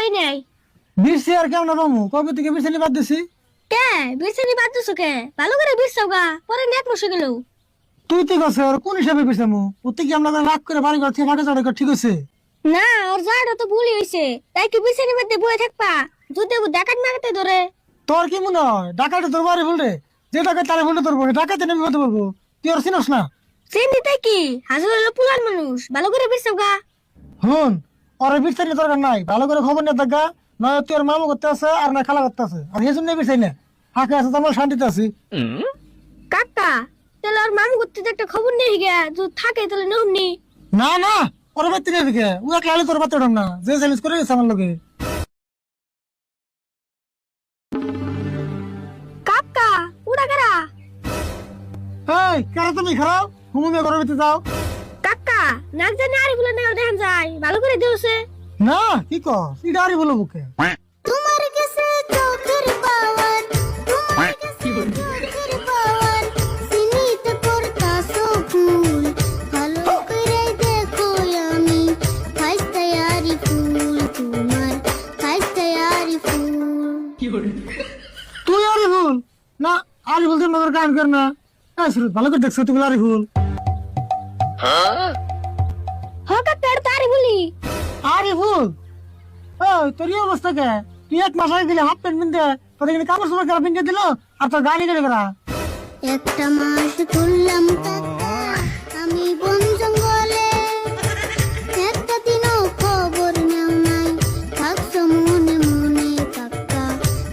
পাই নাই। বিরছি আর কেমন পামু? কবে থেকে বিরছানি বাদ দিছি? কে বিরছানি বাদ দিছো কে? ভালো করে বিরছাও গা, পরে নেট বসে গেল। তুই তো গেছে আর কোন হিসাবে বিরছামু? ওতে কি আমরা রাগ করে বাড়ি ঘর থেকে ফাঁকা চড়া ঠিক আছে? না, ওর জায়গাটা তো ভুলই হয়েছে, তাই কি বিরছানি মধ্যে বয়ে থাকবা? যদি ও ডাকাত মারতে ধরে। তোর কি মনে হয় ডাকাইতে তোর বাড়ি ভুল রে? যে ডাকাই তারে ভুলতে ধরবো, ডাকাইতে নেমে বলতে বলবো? তুই আর চিনস না? চিনি তাই কি? হাজার হলো পুলান মানুষ, ভালো করে বিরছাও গা। হুন, ওরে বিরছানি দরকার নাই, ভালো করে খবর নিয়ে দেখা। নয় তোর মামু করতে আছে আর না খালা করতে আছে, আর এই জন্য বিরছাই না। ফাঁকা আছে তো আমরা শান্তিতে আছি। কাকা, তাহলে ওর মামু করতে তো একটা খবর নেই গিয়া, যদি থাকে তাহলে নেমনি। না না, ওরে বাড়তে নেই দিকে ও এক লালে তোর বাড়তে না, যে চ্যালেঞ্জ করে গেছে আমার লগে। কাকা, উড়া কারা? এই কারা তুমি খারাপ হুমুমে ঘরের ভিতরে যাও। কাকা, নাক জানি আরে বলে নেওয়া দেখান যায়, ভালো করে দিওছে। না কি কর এটা আরই বলো বুকে। তোমার কাছে চোখের পাওয়ার, তোমার কাছে চোখের পাওয়ার, সিনিতে পড়তাছো ফুল, ভালো করে দেখো আমি খাইস্তায়ারি ফুল, তোমার খাইস্তায়ারি ফুল। তুই আরই ভুল না? আরই বলতে নজর গান কর না। এই সুরত ভালো করে দেখছো তুই আরই ভুল। হ কাকা, এটা তো আরে বলি। আরই ভুল? ওই তোর এই অবস্থা কে? তুই এক মাস আগে দিলে হাফ প্যান্ট পিনতে, তোর এখানে কাপড় চোপড় করা পিনতে দিল, আর তোর গাড়ি গেলে করা। একটা মাস ঘুরলাম কাকা আমি বন জঙ্গলে, একটা দিনও খবর নেও নাই, থাকছো মনে মনে কাকা,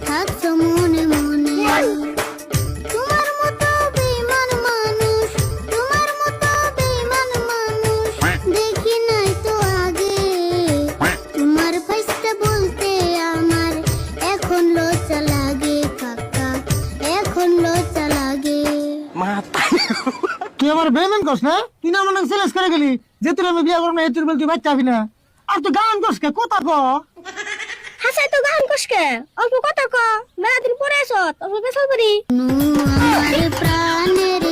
থাকছো মনে মনে। তোমার মতো বেঈমান মানুষ, তোমার মতো বেঈমান মানুষ দেখি নাই তো আগে, তোমার ফাইসটা বলতে আমার এখন লজ্জা লাগে কাকা, এখন লজ্জা লাগে। তুই আমার বেমেন করস না? তুই না আমার চ্যালেঞ্জ করে গেলি যে তুই আমি বিয়ে করবো না, এই তুই বল তুই বাচ্চা হবি না। আর তুই গান করস কে? কথা ক। হাসাই তো গান কষকে, অল্প কথা ক, মেলা দিন পরে আসত, অল্প বেসাল পারি। আমার প্রাণের